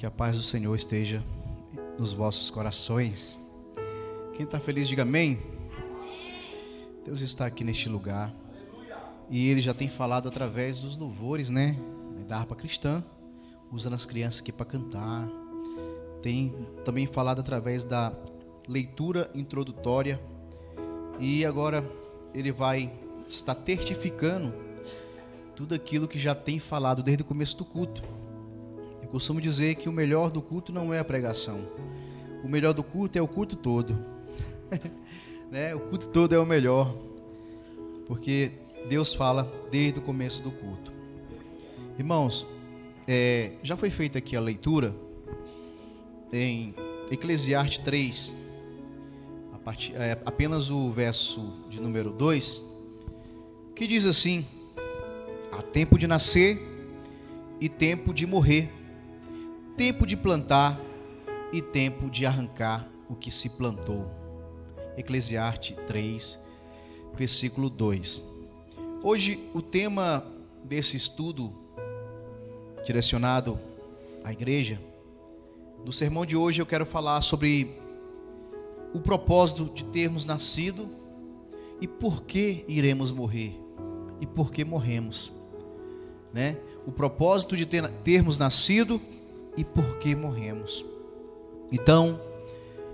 Que a paz do Senhor esteja nos vossos corações. Quem está feliz, diga amém. Deus está aqui neste lugar. E Ele já tem falado através dos louvores, né? Da harpa cristã, usando as crianças aqui para cantar. Tem também falado através da leitura introdutória. E agora Ele vai estar testificando tudo aquilo que já tem falado desde o começo do culto. Eu costumo dizer que o melhor do culto não é a pregação. O melhor do culto é o culto todo. Né? O culto todo é o melhor. Porque Deus fala desde o começo do culto. Irmãos, já foi feita aqui a leitura em Eclesiastes 3, apenas o verso de número 2, que diz assim: há tempo de nascer e tempo de morrer, tempo de plantar e tempo de arrancar o que se plantou. Eclesiastes 3, versículo 2. Hoje o tema desse estudo direcionado à igreja, no sermão de hoje eu quero falar sobre o propósito de termos nascido e por que iremos morrer e por que morremos, né? O propósito de termos nascido e por que morremos. Então,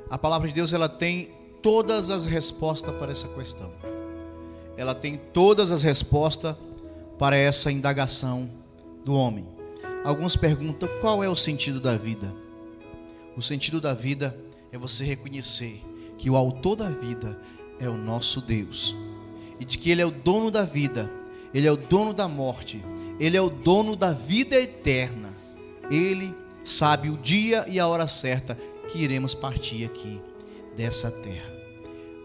a palavra de Deus, ela tem todas as respostas para essa questão. Ela tem todas as respostas para essa indagação do homem. Alguns perguntam: qual é o sentido da vida? O sentido da vida é você reconhecer que o autor da vida é o nosso Deus, e de que Ele é o dono da vida, Ele é o dono da morte, Ele é o dono da vida eterna. Ele sabe o dia e a hora certa que iremos partir aqui dessa terra.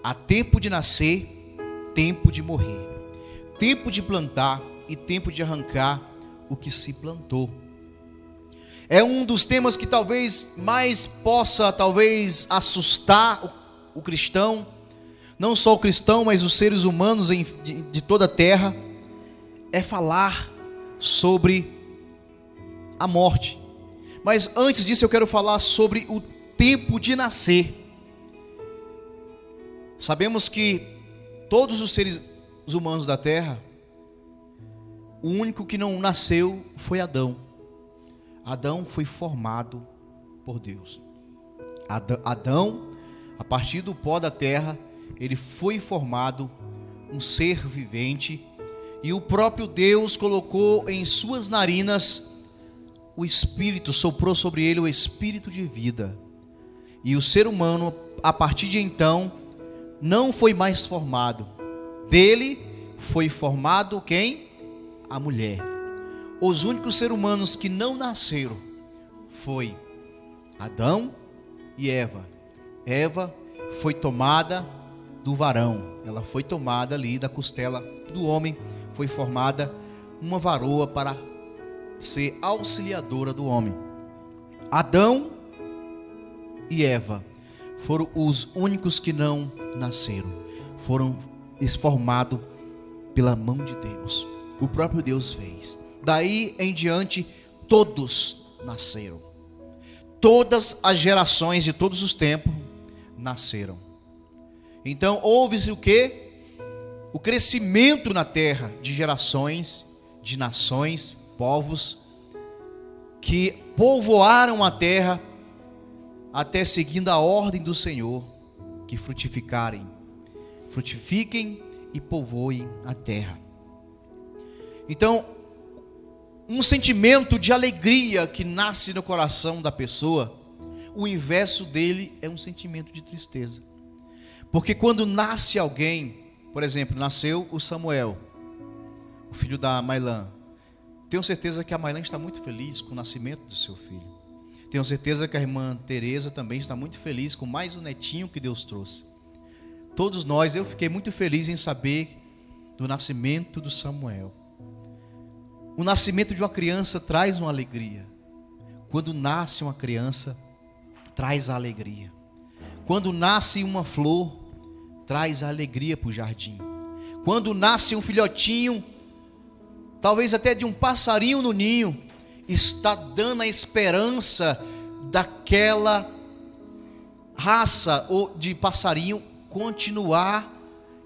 Há tempo de nascer, tempo de morrer, tempo de plantar e tempo de arrancar o que se plantou. É um dos temas que talvez mais possa assustar o cristão, não só o cristão, mas os seres humanos de toda a terra, é falar sobre a morte. Mas antes disso eu quero falar sobre o tempo de nascer. Sabemos que todos os seres humanos da terra, o único que não nasceu foi Adão. Adão foi formado por Deus. Adão, a partir do pó da terra, ele foi formado um ser vivente, e o próprio Deus colocou em suas narinas o Espírito, soprou sobre ele o Espírito de vida. E o ser humano, a partir de então, não foi mais formado. Dele foi formado quem? A mulher. Os únicos seres humanos que não nasceram foi Adão e Eva. Eva foi tomada do varão. Ela foi tomada ali da costela do homem. Foi formada uma varoa para ser auxiliadora do homem. Adão e Eva foram os únicos que não nasceram. Foram formados pela mão de Deus. O próprio Deus fez. Daí em diante, todos nasceram. Todas as gerações de todos os tempos nasceram. Então houve-se o quê? O crescimento na terra de gerações, de nações, povos que povoaram a terra, até seguindo a ordem do Senhor, que frutifiquem e povoem a terra. Então, um sentimento de alegria que nasce no coração da pessoa, o inverso dele é um sentimento de tristeza. Porque quando nasce alguém, por exemplo, nasceu o Samuel, o filho da Mailã. Tenho certeza que a Mailã está muito feliz com o nascimento do seu filho. Tenho certeza que a irmã Teresa também está muito feliz com mais um netinho que Deus trouxe. Todos nós, eu fiquei muito feliz em saber do nascimento do Samuel. O nascimento de uma criança traz uma alegria. Quando nasce uma criança, traz a alegria. Quando nasce uma flor, traz a alegria para o jardim. Quando nasce um filhotinho, talvez até de um passarinho no ninho, está dando a esperança daquela raça ou de passarinho continuar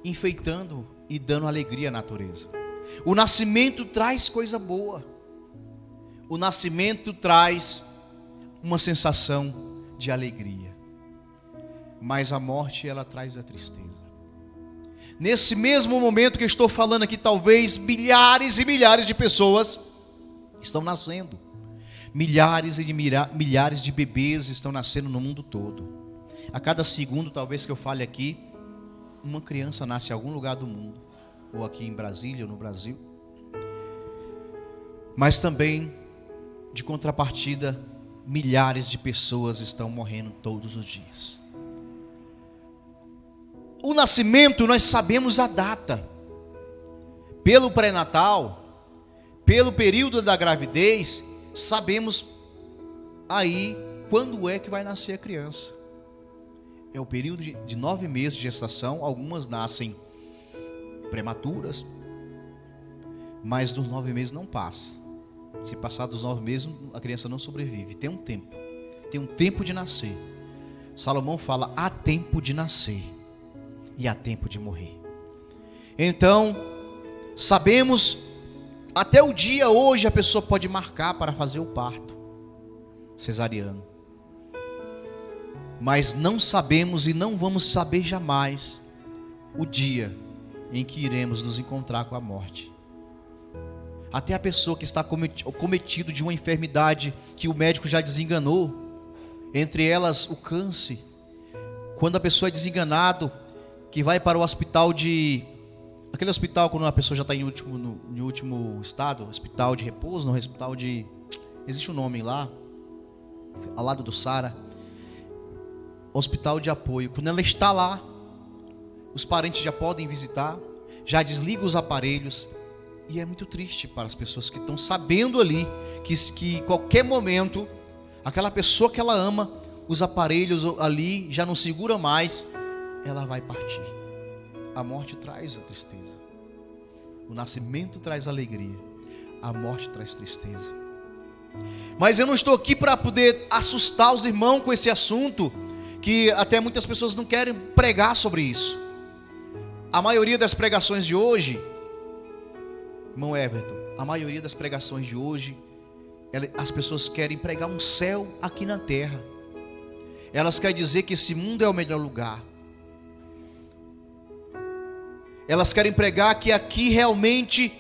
enfeitando e dando alegria à natureza. O nascimento traz coisa boa. O nascimento traz uma sensação de alegria. Mas a morte, ela traz a tristeza. Nesse mesmo momento que eu estou falando aqui, talvez milhares e milhares de pessoas estão nascendo. Milhares e milhares de bebês estão nascendo no mundo todo. A cada segundo, talvez que eu fale aqui, uma criança nasce em algum lugar do mundo, ou aqui em Brasília, ou no Brasil. Mas também, de contrapartida, milhares de pessoas estão morrendo todos os dias. O nascimento, nós sabemos a data. Pelo pré-natal, pelo período da gravidez, sabemos aí quando é que vai nascer a criança. É o período de 9 meses de gestação. Algumas nascem prematuras, mas dos 9 meses não passa. Se passar dos 9 meses, a criança não sobrevive. Tem um tempo de nascer. Salomão fala, há tempo de nascer e há tempo de morrer. Então, sabemos, até o dia hoje a pessoa pode marcar para fazer o parto cesariano. Mas não sabemos e não vamos saber jamais o dia em que iremos nos encontrar com a morte. Até a pessoa que está cometido de uma enfermidade que o médico já desenganou, entre elas o câncer. Quando a pessoa é desenganado, que vai para o hospital aquele hospital quando a pessoa já está em último estado, hospital de repouso, não, hospital de... existe um nome lá, ao lado do Sara, hospital de apoio. Quando ela está lá, os parentes já podem visitar, já desliga os aparelhos, e é muito triste para as pessoas que estão sabendo ali, que qualquer momento, aquela pessoa que ela ama, os aparelhos ali já não segura mais, ela vai partir. A morte traz a tristeza. O nascimento traz alegria. A morte traz tristeza. Mas eu não estou aqui para poder assustar os irmãos com esse assunto, que até muitas pessoas não querem pregar sobre isso. A maioria das pregações de hoje, irmão Everton, a maioria das pregações de hoje, as pessoas querem pregar um céu aqui na terra. Elas querem dizer que esse mundo é o melhor lugar. Elas querem pregar que aqui realmente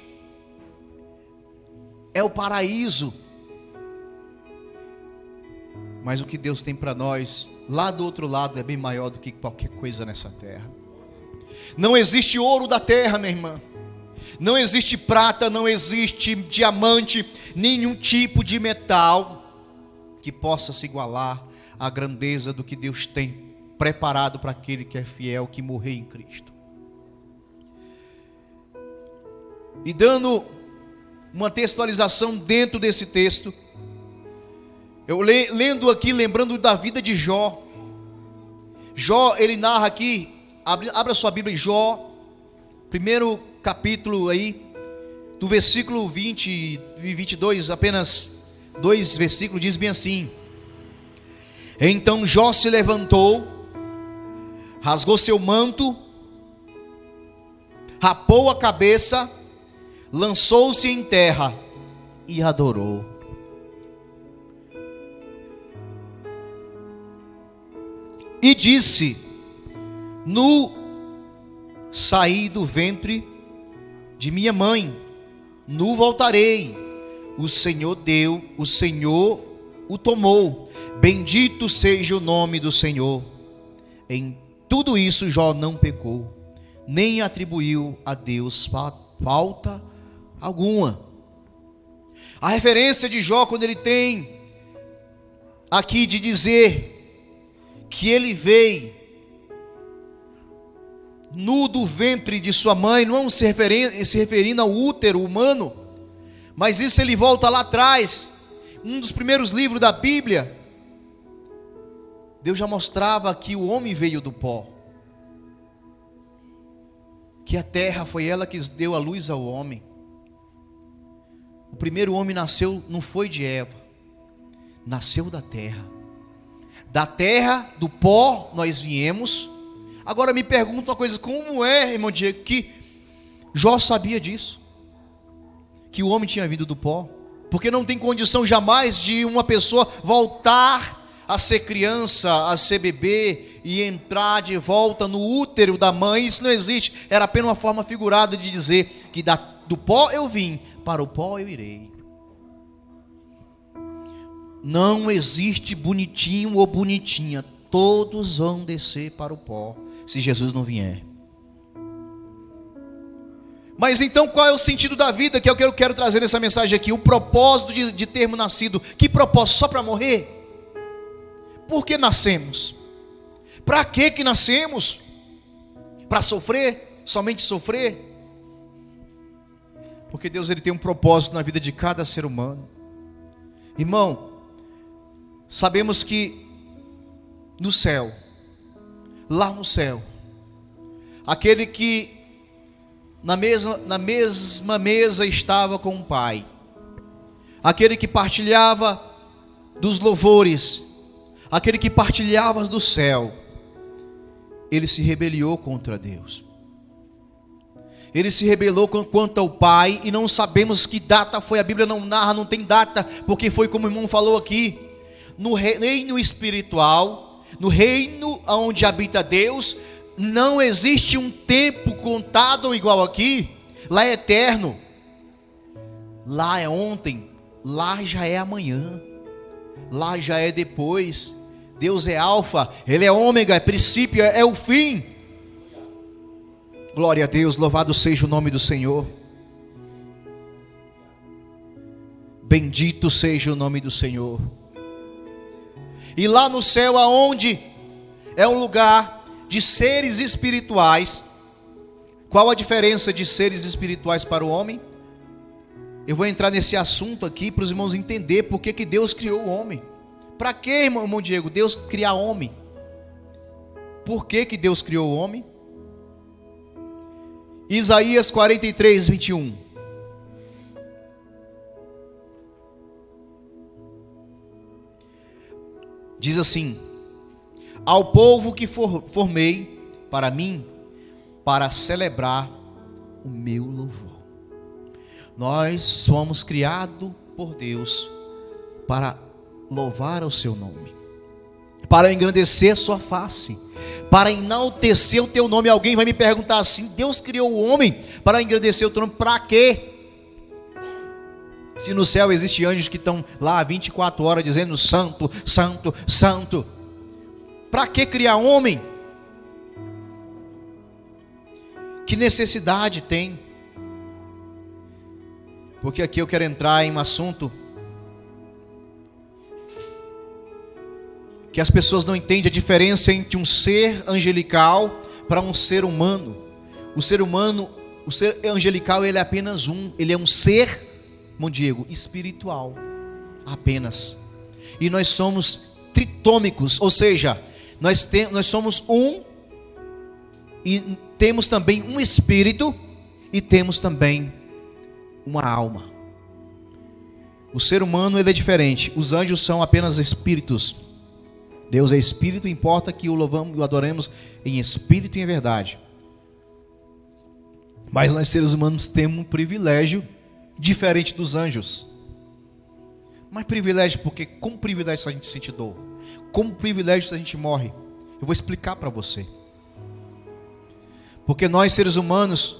é o paraíso. Mas o que Deus tem para nós, lá do outro lado, é bem maior do que qualquer coisa nessa terra. Não existe ouro da terra, minha irmã. Não existe prata, não existe diamante, nenhum tipo de metal que possa se igualar à grandeza do que Deus tem preparado para aquele que é fiel, que morreu em Cristo. E dando uma textualização dentro desse texto, eu lendo aqui, lembrando da vida de Jó. Jó, ele narra aqui, abra sua Bíblia em Jó, primeiro capítulo aí, do versículo 20 e 22, apenas 2 versículos, diz bem assim: Então Jó se levantou, rasgou seu manto, rapou a cabeça, lançou-se em terra e adorou. E disse: Nu saí do ventre de minha mãe, nu voltarei. O Senhor deu, o Senhor o tomou. Bendito seja o nome do Senhor. Em tudo isso Jó não pecou, nem atribuiu a Deus falta alguma. A referência de Jó, quando ele tem aqui de dizer que ele veio nu do ventre de sua mãe, não se referindo ao útero humano, mas isso ele volta lá atrás, um dos primeiros livros da Bíblia. Deus já mostrava que o homem veio do pó, que a terra foi ela que deu a luz ao homem. O primeiro homem nasceu, não foi de Eva, nasceu da terra. Da terra, do pó, nós viemos. Agora me pergunta uma coisa, como é, irmão Diego, que Jó sabia disso? Que o homem tinha vindo do pó? Porque não tem condição jamais de uma pessoa voltar a ser criança, a ser bebê e entrar de volta no útero da mãe. Isso não existe. Era apenas uma forma figurada de dizer que do pó eu vim, para o pó eu irei. Não existe bonitinho ou bonitinha. Todos vão descer para o pó, se Jesus não vier. Mas então qual é o sentido da vida, que é o que eu quero trazer nessa mensagem aqui? O propósito de termos nascido. Que propósito? Só para morrer? Por que nascemos? Para que nascemos? Para sofrer? Somente sofrer? Porque Deus, ele tem um propósito na vida de cada ser humano. Irmão, sabemos que no céu, lá no céu, aquele que na mesma mesa estava com o Pai, aquele que partilhava dos louvores, aquele que partilhava do céu, ele se rebelou contra Deus. Ele se rebelou quanto ao Pai, e não sabemos que data foi, a Bíblia não narra, não tem data, porque foi como o irmão falou aqui, no reino espiritual, no reino onde habita Deus, não existe um tempo contado igual aqui. Lá é eterno, lá é ontem, lá já é amanhã, lá já é depois. Deus é alfa, Ele é ômega, é princípio, é o fim. Glória a Deus, louvado seja o nome do Senhor. Bendito seja o nome do Senhor. E lá no céu, aonde é um lugar de seres espirituais. Qual a diferença de seres espirituais para o homem? Eu vou entrar nesse assunto aqui para os irmãos entender por que Deus criou o homem. Para que, irmão Diego, Deus criar homem? Por que Deus criou o homem? Isaías 43, 21. Diz assim: ao povo que formei para mim, para celebrar o meu louvor. Nós fomos criados por Deus para louvar o seu nome, para engrandecer a sua face, para enaltecer o teu nome. Alguém vai me perguntar assim: Deus criou o homem para engrandecer o teu nome, para quê? Se no céu existem anjos que estão lá 24 horas dizendo santo, santo, santo, para que criar homem? Que necessidade tem? Porque aqui eu quero entrar em um assunto que as pessoas não entendem a diferença entre um ser angelical para um ser humano. O ser humano, o ser angelical, ele é apenas um, ele é um ser, irmão Diego, espiritual, apenas. E nós somos tritômicos, ou seja, nós somos um, e temos também um espírito, e temos também uma alma. O ser humano, ele é diferente, os anjos são apenas espíritos. Deus é espírito, importa que o louvamos e o adoremos em espírito e em verdade. Mas nós seres humanos temos um privilégio diferente dos anjos. Mas privilégio porque, como privilégio se a gente sente dor? Como privilégio se a gente morre? Eu vou explicar para você. Porque nós seres humanos,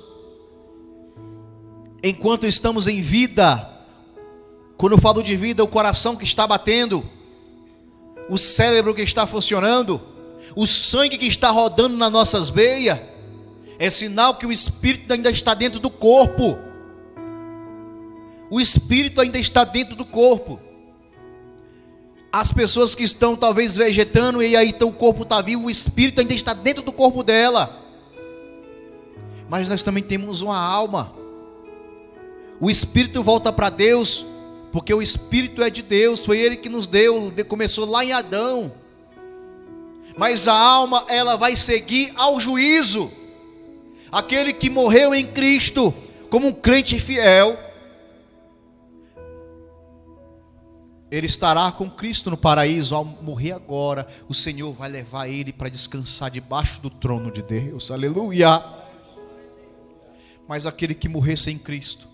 enquanto estamos em vida, quando eu falo de vida, o coração que está batendo, o cérebro que está funcionando, o sangue que está rodando nas nossas veias, é sinal que o espírito ainda está dentro do corpo. O espírito ainda está dentro do corpo. As pessoas que estão talvez vegetando e aí então o corpo está vivo, o espírito ainda está dentro do corpo dela. Mas nós também temos uma alma. O espírito volta para Deus, porque o espírito é de Deus, foi Ele que nos deu, começou lá em Adão. Mas a alma, ela vai seguir ao juízo. Aquele que morreu em Cristo como um crente fiel, ele estará com Cristo no paraíso. Ao morrer agora, o Senhor vai levar ele para descansar debaixo do trono de Deus. Aleluia! Mas aquele que morrer sem Cristo,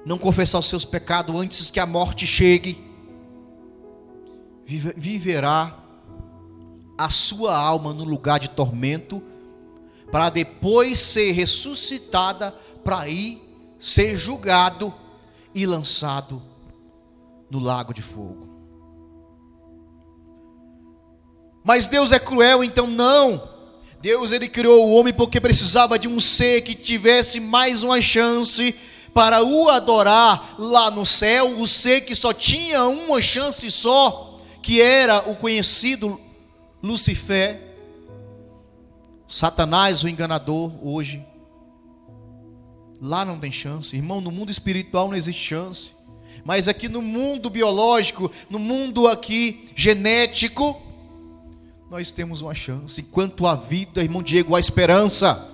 não confessar os seus pecados antes que a morte chegue, viverá a sua alma no lugar de tormento, para depois ser ressuscitada, para ir ser julgado e lançado no lago de fogo. Mas Deus é cruel, então não. Deus, ele criou o homem porque precisava de um ser que tivesse mais uma chance para o adorar lá no céu. O ser que só tinha uma chance só, que era o conhecido Lucifer, Satanás, o enganador. Hoje lá não tem chance, irmão. No mundo espiritual não existe chance, mas aqui no mundo biológico, no mundo aqui genético, nós temos uma chance. Enquanto há vida, irmão Diego, há esperança.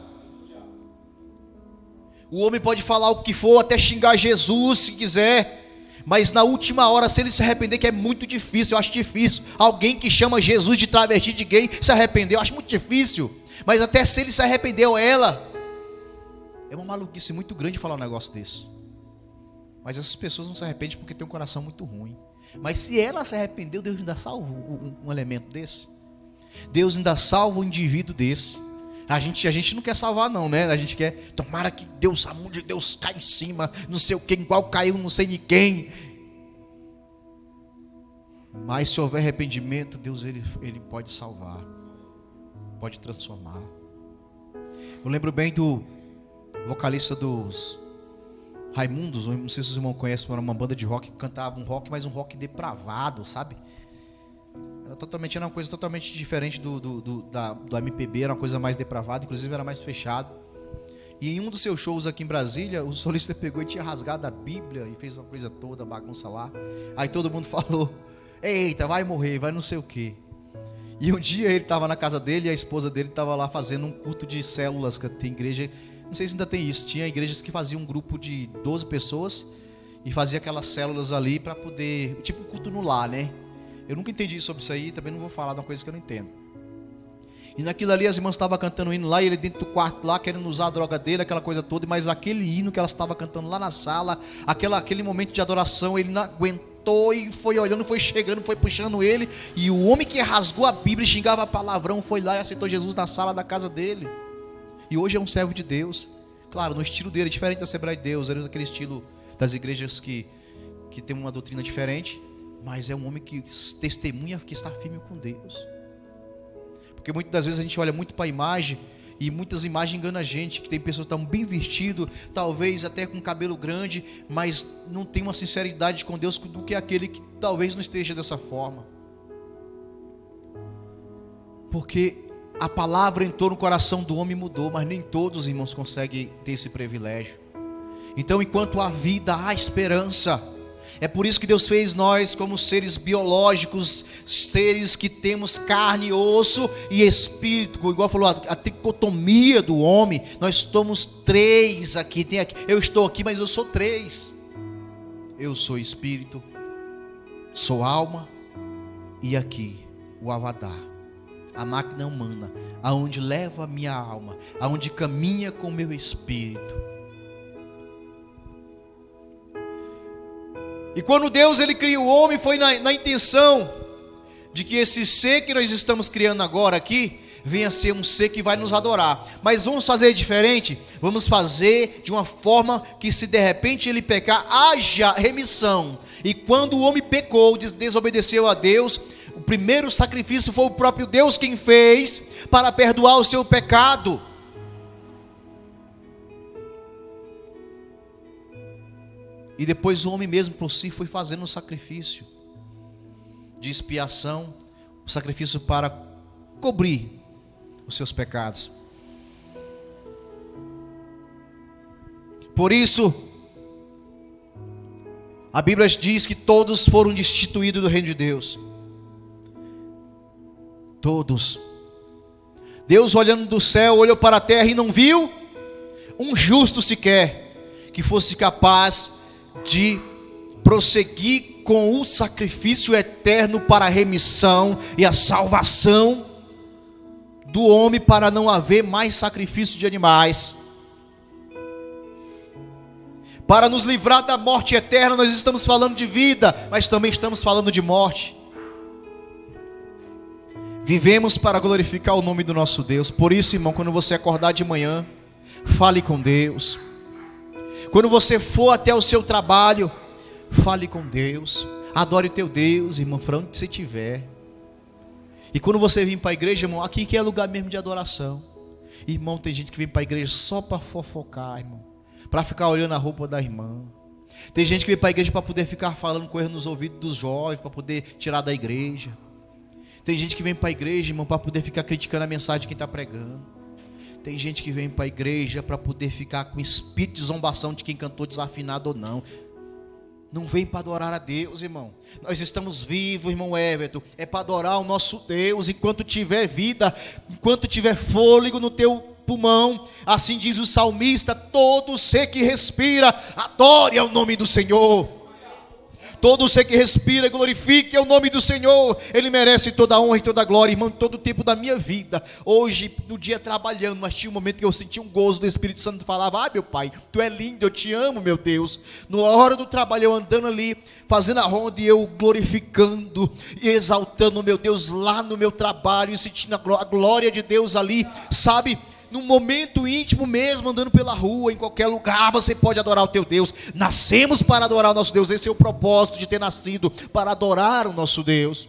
O homem pode falar o que for, até xingar Jesus se quiser, mas na última hora, se ele se arrepender, que é muito difícil, eu acho difícil. Alguém que chama Jesus de travesti, de gay, se arrependeu, eu acho muito difícil. Mas até se ele se arrependeu, ela, é uma maluquice muito grande falar um negócio desse. Mas essas pessoas não se arrependem porque tem um coração muito ruim. Mas se ela se arrependeu, Deus ainda salva um elemento desse. Deus ainda salva um indivíduo desse. A gente não quer salvar não, né? A gente quer, tomara que Deus, a mão de Deus cai em cima, não sei o que, igual caiu não sei de quem. Mas se houver arrependimento, Deus ele pode salvar, pode transformar. Eu lembro bem do vocalista dos Raimundos, não sei se os irmãos conhecem, era uma banda de rock que cantava um rock, mas um rock depravado, sabe? Era uma coisa totalmente diferente do MPB, era uma coisa mais depravada, inclusive era mais fechado. E em um dos seus shows aqui em Brasília, o solista pegou e tinha rasgado a Bíblia e fez uma coisa toda, bagunça lá. Aí todo mundo falou, eita, vai morrer, vai não sei o quê. E um dia ele estava na casa dele e a esposa dele estava lá fazendo um culto de células, que tem igreja, não sei se ainda tem isso, tinha igrejas que faziam um grupo de 12 pessoas e fazia aquelas células ali para poder, tipo um culto no lar, né? Eu nunca entendi sobre isso aí, também não vou falar de uma coisa que eu não entendo. E naquilo ali as irmãs estavam cantando hino lá, e ele dentro do quarto lá, querendo usar a droga dele, aquela coisa toda, mas aquele hino que elas estavam cantando lá na sala, aquele momento de adoração, ele não aguentou e foi olhando, foi chegando, foi puxando ele, e o homem que rasgou a Bíblia e xingava palavrão, foi lá e aceitou Jesus na sala da casa dele. E hoje é um servo de Deus, claro, no estilo dele, diferente da Assembleia de Deus, era daquele estilo das igrejas que tem uma doutrina diferente. Mas é um homem que testemunha que está firme com Deus. Porque muitas das vezes a gente olha muito para a imagem, e muitas imagens enganam a gente, que tem pessoas que estão bem vestidas, talvez até com cabelo grande, mas não tem uma sinceridade com Deus do que aquele que talvez não esteja dessa forma. Porque a palavra entrou no coração do homem e mudou, mas nem todos, irmãos, conseguem ter esse privilégio. Então, enquanto há vida, há esperança. É por isso que Deus fez nós como seres biológicos, seres que temos carne, osso e espírito. Igual falou, a tricotomia do homem, nós somos três aqui. Eu estou aqui, mas eu sou três. Eu sou espírito, sou alma e aqui o avadar, a máquina humana, aonde leva a minha alma, aonde caminha com o meu espírito. E quando Deus ele cria o homem, foi na intenção de que esse ser que nós estamos criando agora aqui, venha a ser um ser que vai nos adorar. Mas vamos fazer diferente? Vamos fazer de uma forma que, se de repente ele pecar, haja remissão. E quando o homem pecou, desobedeceu a Deus, o primeiro sacrifício foi o próprio Deus quem fez para perdoar o seu pecado. E depois o homem mesmo por si foi fazendo um sacrifício de expiação, um sacrifício para cobrir os seus pecados. Por isso, a Bíblia diz que todos foram destituídos do reino de Deus. Todos. Deus, olhando do céu, olhou para a terra e não viu um justo sequer que fosse capaz de prosseguir com o sacrifício eterno para a remissão e a salvação do homem, para não haver mais sacrifício de animais. Para nos livrar da morte eterna, nós estamos falando de vida, mas também estamos falando de morte. Vivemos para glorificar o nome do nosso Deus. Por isso, irmão, quando você acordar de manhã, fale com Deus. Quando você for até o seu trabalho, fale com Deus. Adore o teu Deus, irmão, para onde você estiver. E quando você vir para a igreja, irmão, aqui que é lugar mesmo de adoração. Irmão, tem gente que vem para a igreja só para fofocar, irmão, para ficar olhando a roupa da irmã. Tem gente que vem para a igreja para poder ficar falando coisa nos ouvidos dos jovens, para poder tirar da igreja. Tem gente que vem para a igreja, irmão, para poder ficar criticando a mensagem de quem está pregando. Tem gente que vem para a igreja para poder ficar com espírito de zombação de quem cantou desafinado ou não. Não vem para adorar a Deus, irmão. Nós estamos vivos, irmão Everton. É para adorar o nosso Deus enquanto tiver vida, enquanto tiver fôlego no teu pulmão. Assim diz o salmista: todo ser que respira, adore ao nome do Senhor. Todo ser que respira, glorifique o nome do Senhor. Ele merece toda a honra e toda a glória, irmão, em todo o tempo da minha vida. Hoje, no dia trabalhando, mas tinha um momento que eu senti um gozo do Espírito Santo. Falava: meu pai, tu é lindo, eu te amo, meu Deus. Na hora do trabalho, eu andando ali, fazendo a ronda, e eu glorificando e exaltando, meu Deus, lá no meu trabalho, e sentindo a glória de Deus ali, sabe? Num momento íntimo mesmo, andando pela rua, em qualquer lugar, você pode adorar o teu Deus. Nascemos para adorar o nosso Deus. Esse é o propósito de ter nascido, para adorar o nosso Deus.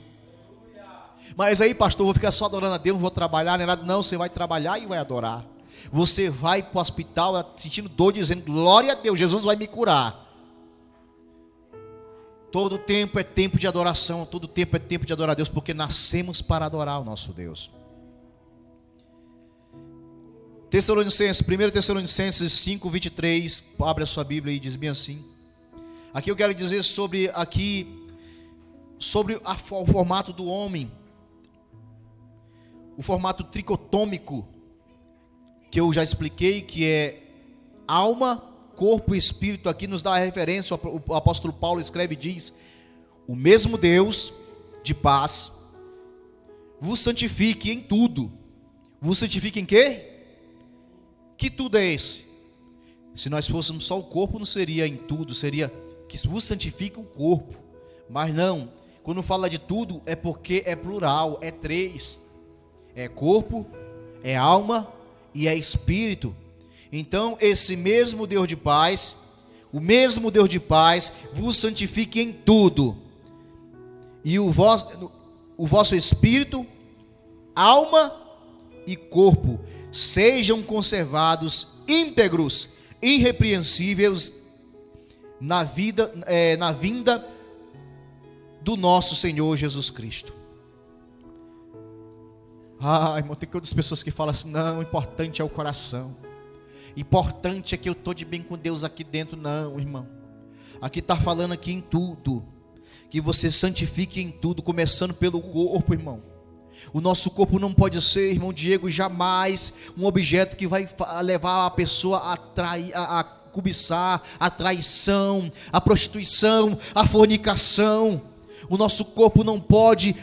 Mas aí, pastor, vou ficar só adorando a Deus, não vou trabalhar, nem nada. Não, você vai trabalhar e vai adorar. Você vai para o hospital sentindo dor, dizendo: glória a Deus, Jesus vai me curar. Todo tempo é tempo de adoração, todo tempo é tempo de adorar a Deus, porque nascemos para adorar o nosso Deus. 1 Tessalonicenses 5, 23, abre a sua Bíblia e diz bem assim. Aqui eu quero dizer sobre o formato do homem, o formato tricotômico, que eu já expliquei, que é alma, corpo e espírito. Aqui nos dá a referência, o apóstolo Paulo escreve e diz: o mesmo Deus de paz vos santifique em tudo. Vos santifique em quê? Que tudo é esse? Se nós fôssemos só o corpo, não seria em tudo, seria que vos santifique o corpo. Mas não, quando fala de tudo, é porque é plural, é três: é corpo, é alma e é espírito. Então, esse mesmo Deus de paz, o mesmo Deus de paz, vos santifique em tudo. E o vosso espírito, alma e corpo sejam conservados íntegros, irrepreensíveis na vinda do nosso Senhor Jesus Cristo. Irmão, tem outras pessoas que falam assim: não, o importante é o coração, importante é que eu estou de bem com Deus aqui dentro. Não, irmão, aqui está falando aqui em tudo, que você santifique em tudo, começando pelo corpo, irmão. O nosso corpo não pode ser, irmão Diego, jamais um objeto que vai levar a pessoa a cobiçar, a traição, a prostituição, a fornicação. O nosso corpo não pode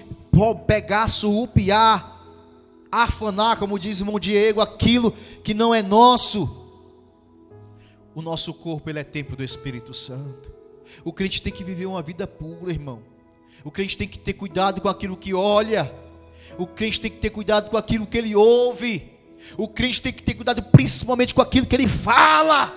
pegar, surrupiar, afanar, como diz o irmão Diego, aquilo que não é nosso. O nosso corpo, ele é templo do Espírito Santo. O crente tem que viver uma vida pura, irmão. O crente tem que ter cuidado com aquilo que olha. O crente tem que ter cuidado com aquilo que ele ouve. O crente tem que ter cuidado principalmente com aquilo que ele fala.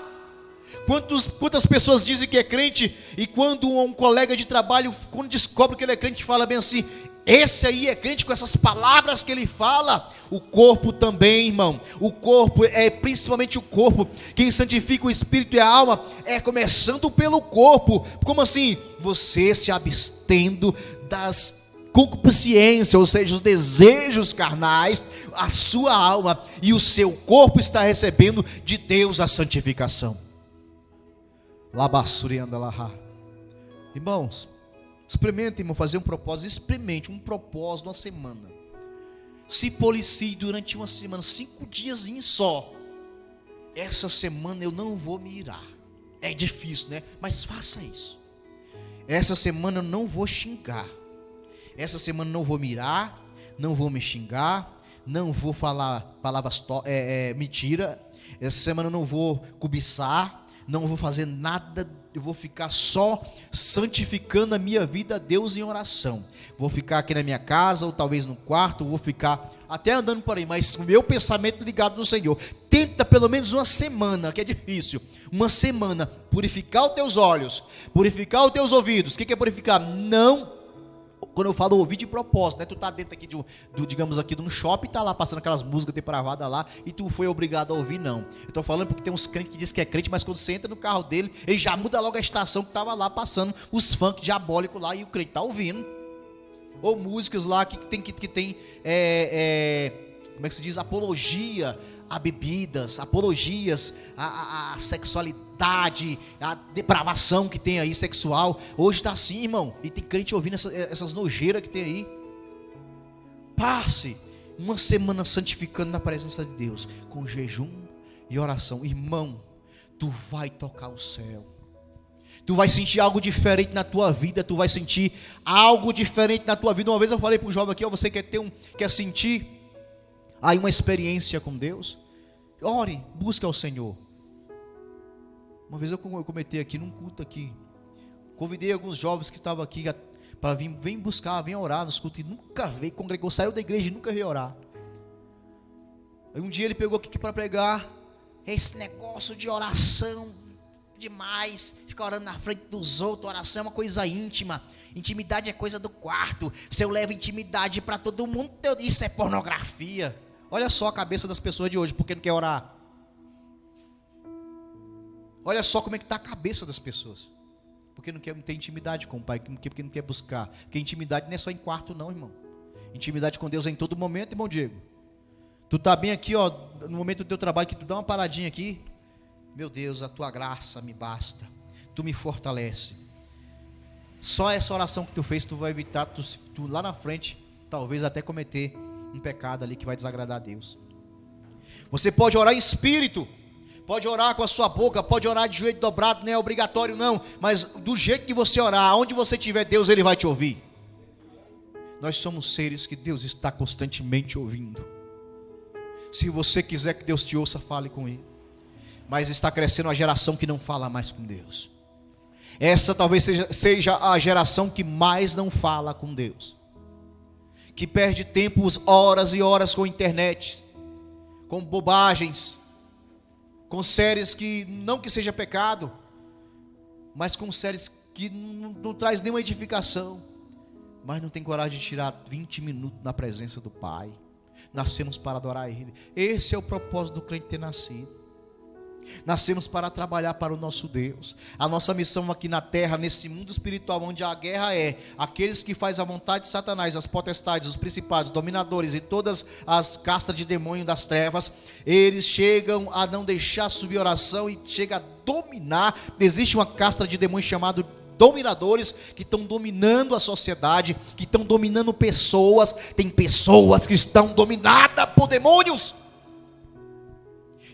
Quantas pessoas dizem que é crente, e quando um colega de trabalho, quando descobre que ele é crente, fala bem assim: esse aí é crente, com essas palavras que ele fala. O corpo também, irmão. O corpo é principalmente o corpo. Quem santifica o espírito e a alma é começando pelo corpo. Como assim? Você se abstendo das concupiscência, ou seja, os desejos carnais, a sua alma e o seu corpo está recebendo de Deus a santificação. Irmãos, experimente, irmão, fazer um propósito. Experimente um propósito, uma semana. Se policie durante uma semana, 5 dias só. Essa semana eu não vou me irar. É difícil, né? Mas faça isso. Essa semana eu não vou xingar. Essa semana eu não vou mirar, não vou me xingar, não vou falar palavras mentira. Essa semana eu não vou cobiçar, não vou fazer nada. Eu vou ficar só santificando a minha vida a Deus em oração. Vou ficar aqui na minha casa, ou talvez no quarto, vou ficar até andando por aí, mas o meu pensamento ligado no Senhor. Tenta pelo menos uma semana, que é difícil, uma semana, purificar os teus olhos, purificar os teus ouvidos. O que é purificar? Não, quando eu falo ouvir de propósito, né? Tu tá dentro aqui digamos aqui de um shopping, tá lá passando aquelas músicas depravadas lá, e tu foi obrigado a ouvir, não. Eu tô falando porque tem uns crentes que dizem que é crente, mas quando você entra no carro dele, ele já muda logo a estação que tava lá passando os funk diabólicos lá, e o crente tá ouvindo. Ou músicas lá que tem como é que se diz? Apologia a bebidas, apologias a sexualidade, a depravação que tem aí sexual. Hoje está assim, irmão, e tem crente ouvindo essas nojeiras que tem aí. Passe uma semana santificando na presença de Deus, com jejum e oração. Irmão, tu vai tocar o céu. Tu vai sentir algo diferente na tua vida. Tu vai sentir algo diferente na tua vida. Uma vez eu falei para um jovem aqui, ó, você quer sentir aí uma experiência com Deus? Ore, busque ao Senhor. Uma vez eu cometi aqui num culto aqui, convidei alguns jovens que estavam aqui para vem buscar, vem orar nos cultos, e nunca veio, congregou, saiu da igreja e nunca veio orar. Aí um dia ele pegou aqui para pregar, esse negócio de oração demais, ficar orando na frente dos outros. Oração é uma coisa íntima, intimidade é coisa do quarto. Se eu levo intimidade para todo mundo, isso é pornografia. Olha só a cabeça das pessoas de hoje, porque não quer orar. Olha só como é que está a cabeça das pessoas, porque não ter intimidade com o Pai, porque não quer buscar. Porque intimidade não é só em quarto não, irmão. Intimidade com Deus é em todo momento, irmão Diego. Tu tá bem aqui, ó, no momento do teu trabalho, que tu dá uma paradinha aqui, meu Deus, a tua graça me basta, tu me fortalece. Só essa oração que tu fez, tu vai evitar, tu lá na frente, talvez até cometer um pecado ali que vai desagradar a Deus. Você pode orar em espírito, pode orar com a sua boca, pode orar de joelho dobrado, não é obrigatório não, mas do jeito que você orar, onde você estiver, Deus, Ele vai te ouvir. Nós somos seres que Deus está constantemente ouvindo. Se você quiser que Deus te ouça, fale com Ele. Mas está crescendo uma geração que não fala mais com Deus. Essa talvez seja a geração que mais não fala com Deus, que perde tempo, horas e horas com internet, com bobagens, com séries que, não que seja pecado, mas com séries que não traz nenhuma edificação, mas não tem coragem de tirar 20 minutos na presença do Pai. Nascemos para adorar Ele. Esse é o propósito do crente ter nascido. Nascemos para trabalhar para o nosso Deus. A nossa missão aqui na terra, nesse mundo espiritual onde a guerra é aqueles que fazem a vontade de Satanás, as potestades, os principados, os dominadores e todas as castas de demônio das trevas, eles chegam a não deixar subir oração e chega a dominar. Existe uma casta de demônios chamado dominadores, que estão dominando a sociedade, que estão dominando pessoas. Tem pessoas que estão dominadas por demônios,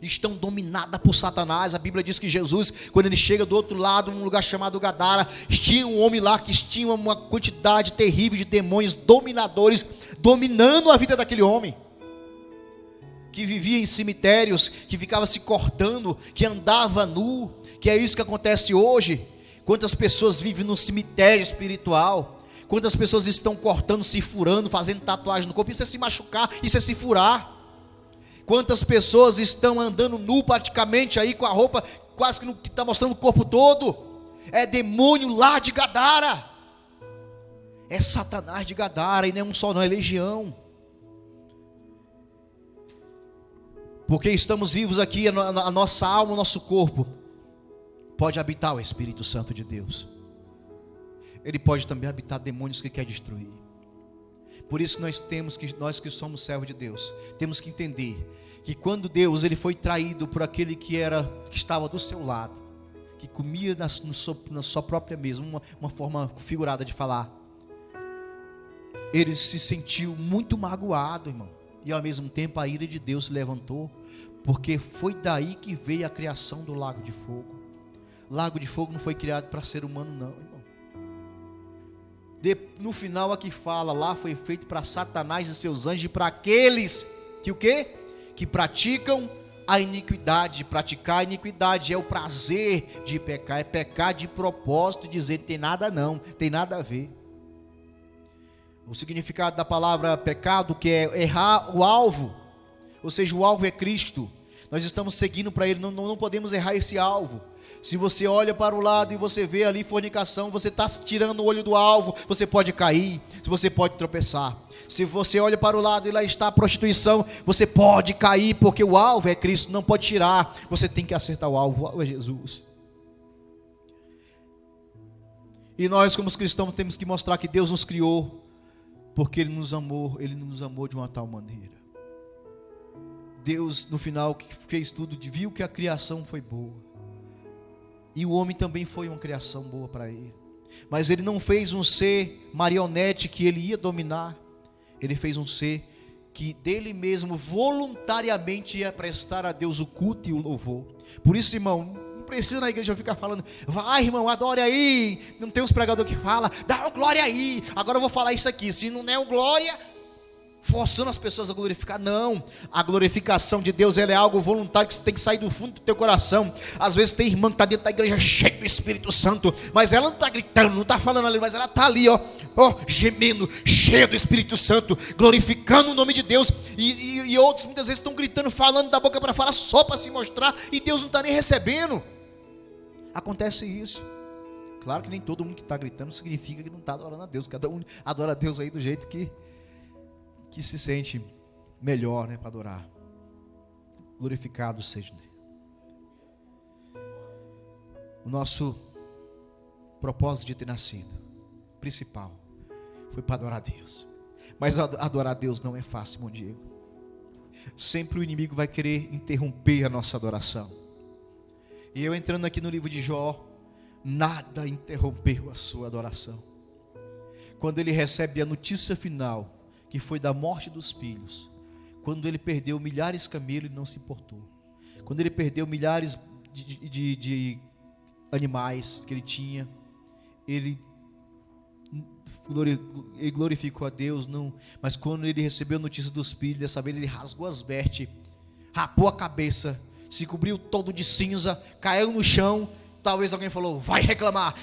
estão dominadas por Satanás. A Bíblia diz que Jesus, quando ele chega do outro lado, num lugar chamado Gadara, tinha um homem lá que tinha uma quantidade terrível de demônios dominadores, dominando a vida daquele homem, que vivia em cemitérios, que ficava se cortando, que andava nu, que é isso que acontece hoje. Quantas pessoas vivem no cemitério espiritual, quantas pessoas estão cortando, se furando, fazendo tatuagem no corpo. Isso é se machucar, isso é se furar. Quantas pessoas estão andando nu praticamente aí, com a roupa quase que está mostrando o corpo todo. É demônio lá de Gadara, é Satanás de Gadara, e não é um só não, é legião. Porque estamos vivos aqui, a nossa alma, o nosso corpo pode habitar o Espírito Santo de Deus. Ele pode também habitar demônios que quer destruir. Por isso nós que somos servos de Deus, temos que entender que quando Deus ele foi traído por aquele que estava do seu lado, que comia na sua própria mesa, uma forma figurada de falar, ele se sentiu muito magoado, irmão, e ao mesmo tempo a ira de Deus se levantou, porque foi daí que veio a criação do lago de fogo. Lago de fogo não foi criado para ser humano não, irmão. No final aqui fala, lá foi feito para Satanás e seus anjos, e para aqueles que o quê? Que praticam a iniquidade. Praticar a iniquidade é o prazer de pecar, é pecar de propósito, dizer tem nada não, tem nada a ver. O significado da palavra pecado, que é errar o alvo, ou seja, o alvo é Cristo. Nós estamos seguindo para Ele, não podemos errar esse alvo. Se você olha para o lado e você vê ali fornicação, você está tirando o olho do alvo, você pode cair, você pode tropeçar. Se você olha para o lado e lá está a prostituição, você pode cair, porque o alvo é Cristo, não pode tirar. Você tem que acertar o alvo é Jesus. E nós, como cristãos, temos que mostrar que Deus nos criou, porque Ele nos amou de uma tal maneira. Deus, no final, que fez tudo, viu que a criação foi boa. E o homem também foi uma criação boa para Ele. Mas Ele não fez um ser marionete que Ele ia dominar. Ele fez um ser que dele mesmo voluntariamente ia prestar a Deus o culto e o louvor. Por isso, irmão, não precisa na igreja ficar falando, vai irmão, adore aí. Não tem uns pregadores que falam, dá uma glória aí. Agora eu vou falar isso aqui, se não é o glória, forçando as pessoas a glorificar. Não, a glorificação de Deus, ela é algo voluntário, que você tem que sair do fundo do teu coração. Às vezes tem irmã que está dentro da igreja cheia do Espírito Santo, mas ela não está gritando, não está falando ali, mas ela está ali, gemendo, cheia do Espírito Santo, glorificando o nome de Deus. E outros muitas vezes estão gritando, falando da boca para fora, só para se mostrar, e Deus não está nem recebendo. Acontece isso. Claro que nem todo mundo que está gritando significa que não está adorando a Deus. Cada um adora a Deus aí do jeito que se sente melhor, né, para adorar. Glorificado seja Ele. O nosso propósito de ter nascido, principal, foi para adorar a Deus. Mas adorar a Deus não é fácil, irmão Diego. Sempre o inimigo vai querer interromper a nossa adoração. E eu entrando aqui no livro de Jó, nada interrompeu a sua adoração. Quando ele recebe a notícia final, que foi da morte dos filhos, quando ele perdeu milhares de camelos, ele não se importou. Quando ele perdeu milhares de animais que ele tinha, ele glorificou a Deus, não. Mas quando ele recebeu a notícia dos filhos, dessa vez ele rasgou as vestes, rapou a cabeça, se cobriu todo de cinza, caiu no chão. Talvez alguém falou, vai reclamar,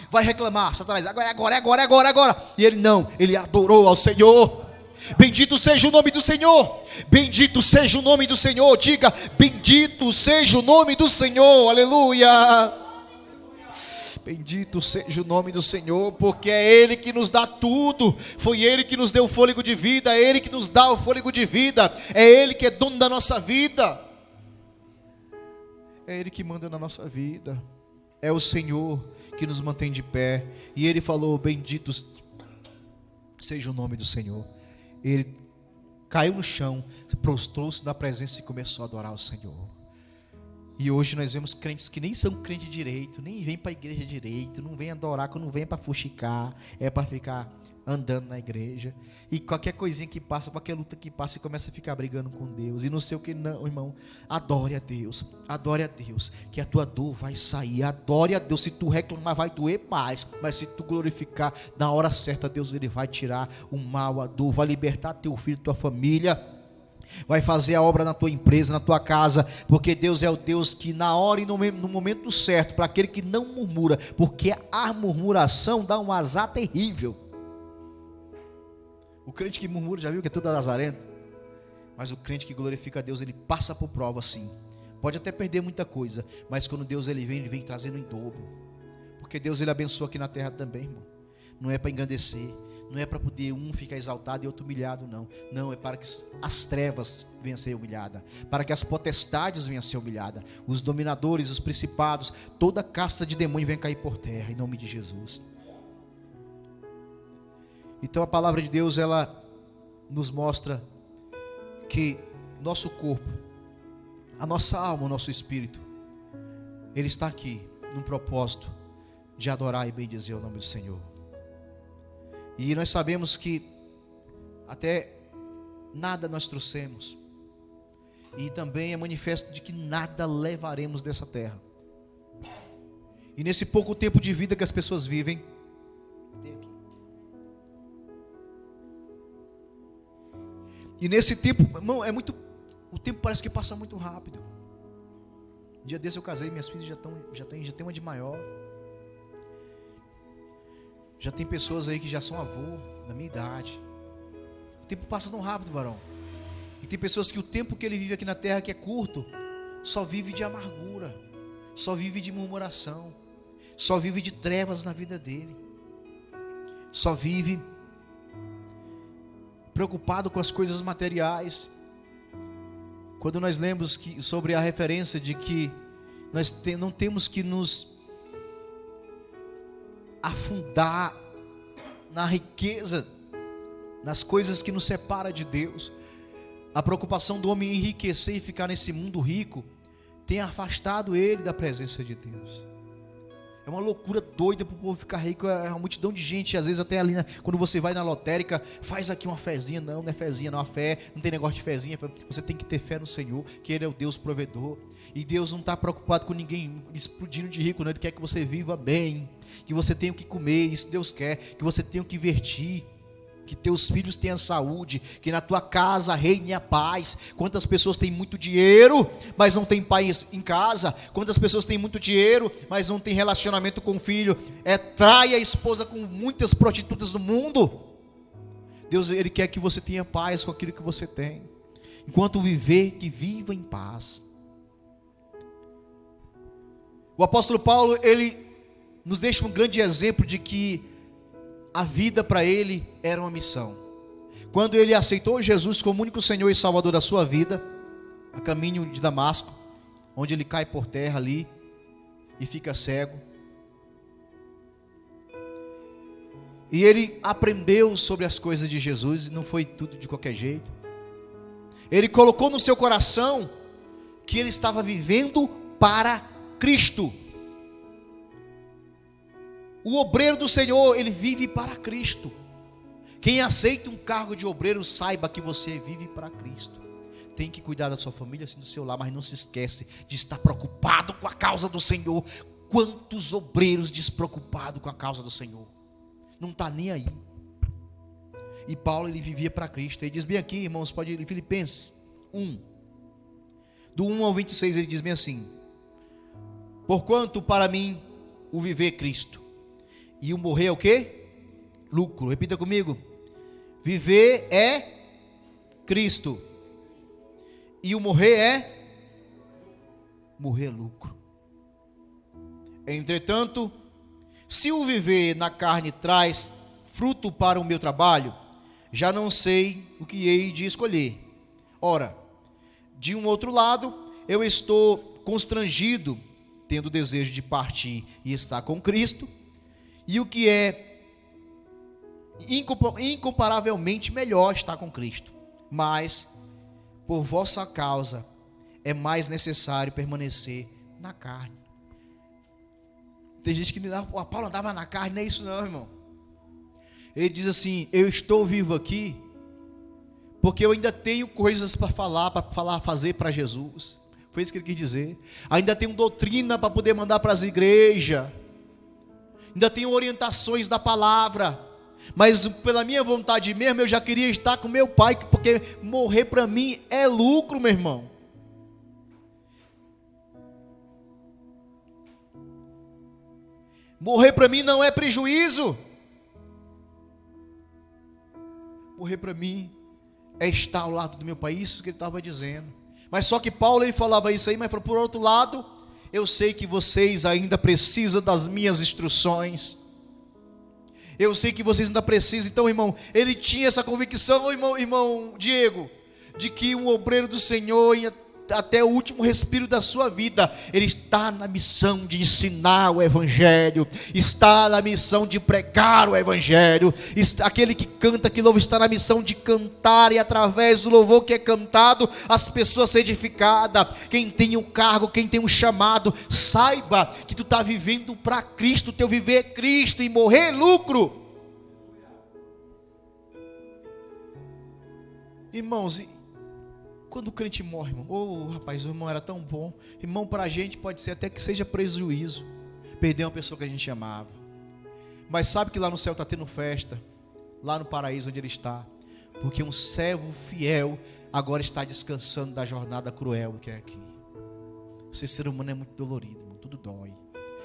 Satanás, agora. E ele não, ele adorou ao Senhor. Bendito seja o nome do Senhor, bendito seja o nome do Senhor, diga, bendito seja o nome do Senhor, aleluia. Bendito seja o nome do Senhor, porque é Ele que nos dá tudo, foi Ele que nos deu o fôlego de vida, é Ele que nos dá o fôlego de vida, é Ele que é dono da nossa vida, é Ele que manda na nossa vida, é o Senhor que nos mantém de pé, e Ele falou, bendito seja o nome do Senhor. Ele caiu no chão, prostrou-se na presença e começou a adorar o Senhor. E hoje nós vemos crentes que nem são crentes direito, nem vêm para a igreja direito, não vêm adorar, quando vem para fuxicar, é para ficar andando na igreja. E qualquer coisinha que passa, qualquer luta que passa, e começa a ficar brigando com Deus. E não sei o que não, irmão. Adore a Deus, que a tua dor vai sair. Adore a Deus, se tu reclamar vai doer mais, mas se tu glorificar na hora certa, Deus ele vai tirar o mal, a dor, vai libertar teu filho, tua família, vai fazer a obra na tua empresa, na tua casa, porque Deus é o Deus que na hora e no momento certo, para aquele que não murmura, porque a murmuração dá um azar terrível. O crente que murmura, já viu que é tudo lazarento? Mas o crente que glorifica a Deus, ele passa por prova sim. Pode até perder muita coisa, mas quando Deus ele vem trazendo em dobro. Porque Deus ele abençoa aqui na terra também, irmão. Não é para engrandecer, não é para poder um ficar exaltado e outro humilhado, não. Não, é para que as trevas venham a ser humilhadas, para que as potestades venham a ser humilhadas, os dominadores, os principados, toda casta de demônio venha cair por terra, em nome de Jesus. Então a palavra de Deus, ela nos mostra que nosso corpo, a nossa alma, o nosso espírito, ele está aqui num propósito de adorar e bendizer o nome do Senhor. E nós sabemos que até nada nós trouxemos, e também é manifesto de que nada levaremos dessa terra. E nesse pouco tempo de vida que as pessoas vivem, E nesse tempo, irmão, o tempo parece que passa muito rápido. Um dia desse eu casei, minhas filhas já tem uma de maior. Já tem pessoas aí que já são avô, da minha idade. O tempo passa tão rápido, varão. E tem pessoas que o tempo que ele vive aqui na terra, que é curto, só vive de amargura, só vive de murmuração, só vive de trevas na vida dele, só vive preocupado com as coisas materiais. Quando nós lemos sobre a referência de que nós não temos que nos afundar na riqueza, nas coisas que nos separam de Deus, a preocupação do homem enriquecer e ficar nesse mundo rico tem afastado ele da presença de Deus. É uma loucura doida para o povo ficar rico. É uma multidão de gente, às vezes até ali, quando você vai na lotérica, faz aqui uma fezinha. Não é fezinha, não. A fé não tem negócio de fezinha. Você tem que ter fé no Senhor, que Ele é o Deus provedor. E Deus não está preocupado com ninguém explodindo de rico, não. Ele quer que você viva bem, que você tenha o que comer. Isso Deus quer, que você tenha o que investir, que teus filhos tenham saúde, que na tua casa reine a paz. Quantas pessoas têm muito dinheiro, mas não tem paz em casa? Quantas pessoas têm muito dinheiro, mas não tem relacionamento com o filho? Trai a esposa com muitas prostitutas do mundo. Deus, Ele quer que você tenha paz com aquilo que você tem. Enquanto viver, que viva em paz. O apóstolo Paulo, ele nos deixa um grande exemplo de que a vida para ele era uma missão. Quando ele aceitou Jesus como único Senhor e Salvador da sua vida, a caminho de Damasco, onde ele cai por terra ali e fica cego. E ele aprendeu sobre as coisas de Jesus, e não foi tudo de qualquer jeito. Ele colocou no seu coração que ele estava vivendo para Cristo. O obreiro do Senhor, ele vive para Cristo. Quem aceita um cargo de obreiro, saiba que você vive para Cristo. Tem que cuidar da sua família, assim, do seu lar, mas não se esquece de estar preocupado com a causa do Senhor. Quantos obreiros despreocupados com a causa do Senhor? Não está nem aí. E Paulo, ele vivia para Cristo. Ele diz bem aqui, irmãos, pode ir em Filipenses 1, do 1 ao 26, ele diz bem assim: porquanto para mim o viver é Cristo, e o morrer é o quê? Lucro. Repita comigo: viver é Cristo, e o morrer é lucro. Entretanto, se o viver na carne traz fruto para o meu trabalho, já não sei o que hei de escolher. Ora, de um outro lado, eu estou constrangido, tendo desejo de partir e estar com Cristo, e o que é incomparavelmente melhor estar com Cristo. Mas, por vossa causa, é mais necessário permanecer na carne. Tem gente que Paulo andava na carne, não é isso não, irmão. Ele diz assim: eu estou vivo aqui, porque eu ainda tenho coisas para fazer para Jesus. Foi isso que ele quis dizer. Ainda tenho doutrina para poder mandar para as igrejas. Ainda tenho orientações da palavra. Mas pela minha vontade mesmo, eu já queria estar com meu pai, porque morrer para mim é lucro, meu irmão. Morrer para mim não é prejuízo. Morrer para mim é estar ao lado do meu pai. Isso que ele estava dizendo. Mas só que Paulo, ele falava isso aí, mas falou, por outro lado, eu sei que vocês ainda precisam das minhas instruções. Eu sei que vocês ainda precisam. Então, irmão, ele tinha essa convicção, irmão Diego, de que um obreiro do Senhor, até o último respiro da sua vida, ele está na missão de ensinar o Evangelho, está na missão de pregar o Evangelho. Aquele que canta, que louva, está na missão de cantar, e através do louvor que é cantado, as pessoas são edificadas. Quem tem um cargo, quem tem um chamado, saiba que tu está vivendo para Cristo. Teu viver é Cristo, e morrer é lucro. Irmãos, quando o crente morre, irmão, rapaz, o irmão era tão bom. Irmão, para a gente pode ser até que seja prejuízo perder uma pessoa que a gente amava. Mas sabe que lá no céu está tendo festa, lá no paraíso onde ele está, Porque um servo fiel agora está descansando da jornada cruel que é aqui. Ser ser humano é muito dolorido, irmão, tudo dói.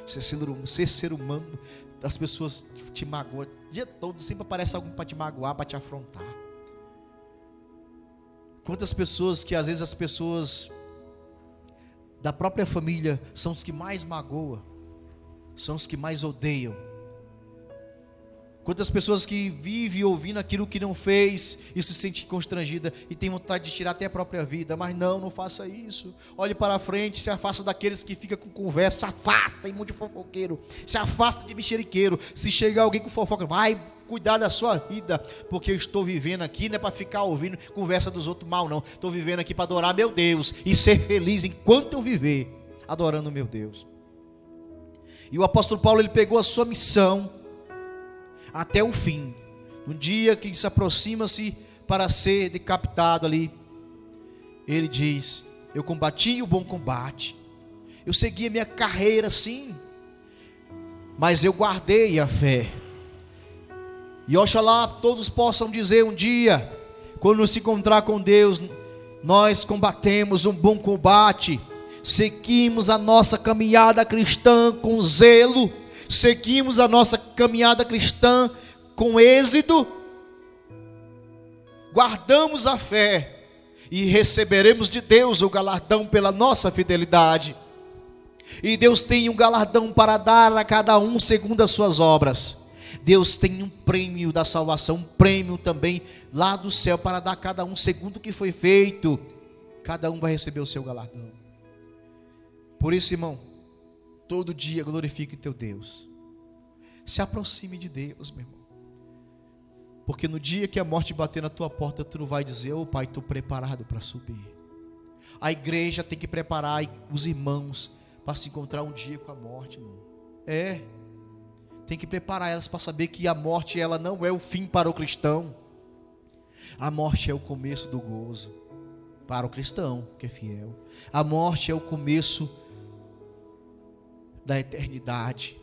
Ser ser humano, as pessoas te magoam o dia todo, sempre aparece alguém para te magoar, para te afrontar. Quantas pessoas que às vezes as pessoas da própria família são os que mais magoam, são os que mais odeiam. Quantas pessoas que vivem ouvindo aquilo que não fez e se sente constrangida e tem vontade de tirar até a própria vida, mas não faça isso. Olhe para a frente, se afasta daqueles que ficam com conversa, se afasta, tem muito fofoqueiro, se afasta de mexeriqueiro. Se chegar alguém com fofoca, vai cuidar da sua vida, porque eu estou vivendo aqui, não é para ficar ouvindo conversa dos outros mal não, estou vivendo aqui para adorar meu Deus e ser feliz enquanto eu viver, adorando meu Deus. E o apóstolo Paulo, ele pegou a sua missão até o fim. No dia que se aproxima-se para ser decapitado ali, ele diz: eu combati o bom combate, eu segui a minha carreira sim, mas eu guardei a fé. E oxalá todos possam dizer um dia, quando nos encontrar com Deus, nós combatemos um bom combate, seguimos a nossa caminhada cristã com zelo, seguimos a nossa caminhada cristã com êxito, guardamos a fé e receberemos de Deus o galardão pela nossa fidelidade. E Deus tem um galardão para dar a cada um segundo as suas obras. Deus tem um prêmio da salvação, um prêmio também lá do céu para dar a cada um segundo o que foi feito. Cada um vai receber o seu galardão. Por isso, irmão, todo dia glorifique teu Deus. Se aproxime de Deus, meu irmão. Porque no dia que a morte bater na tua porta, tu não vai dizer: ô Pai, estou preparado para subir. A igreja tem que preparar os irmãos para se encontrar um dia com a morte, irmão. Tem que preparar elas para saber que a morte, ela não é o fim para o cristão. A morte é o começo do gozo para o cristão que é fiel. A morte é o começo da eternidade.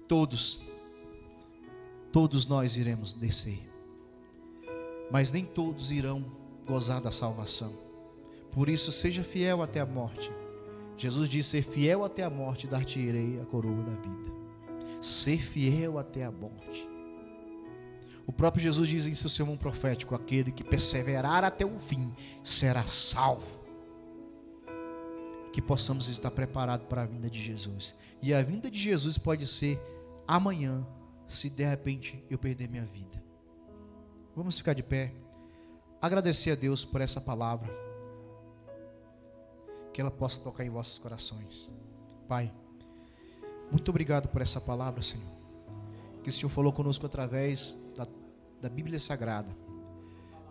Todos nós iremos descer, mas nem todos irão gozar da salvação. Por isso, seja fiel até a morte. Jesus disse: ser fiel até a morte, dar-te-ei a coroa da vida. Ser fiel até a morte. O próprio Jesus diz em seu sermão profético: aquele que perseverar até o fim será salvo. Que possamos estar preparados para a vinda de Jesus. E a vinda de Jesus pode ser amanhã, se de repente eu perder minha vida. Vamos ficar de pé, agradecer a Deus por essa palavra, que ela possa tocar em vossos corações. Pai, muito obrigado por essa palavra, Senhor, que o Senhor falou conosco através da Bíblia Sagrada.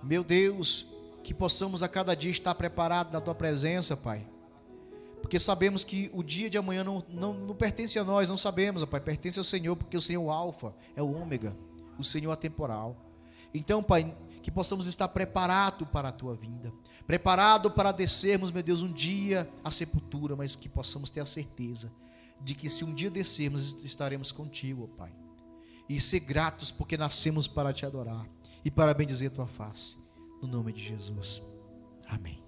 Meu Deus, que possamos a cada dia estar preparados na Tua presença, Pai, porque sabemos que o dia de amanhã não pertence a nós, não sabemos, Pai, pertence ao Senhor, porque o Senhor é o Alfa, é o Ômega, o Senhor é atemporal. Então, Pai, que possamos estar preparados para a Tua vinda, preparados para descermos, meu Deus, um dia à sepultura, mas que possamos ter a certeza de que se um dia descermos, estaremos contigo, ó Pai, e ser gratos porque nascemos para Te adorar e para bendizer a Tua face, no nome de Jesus, amém.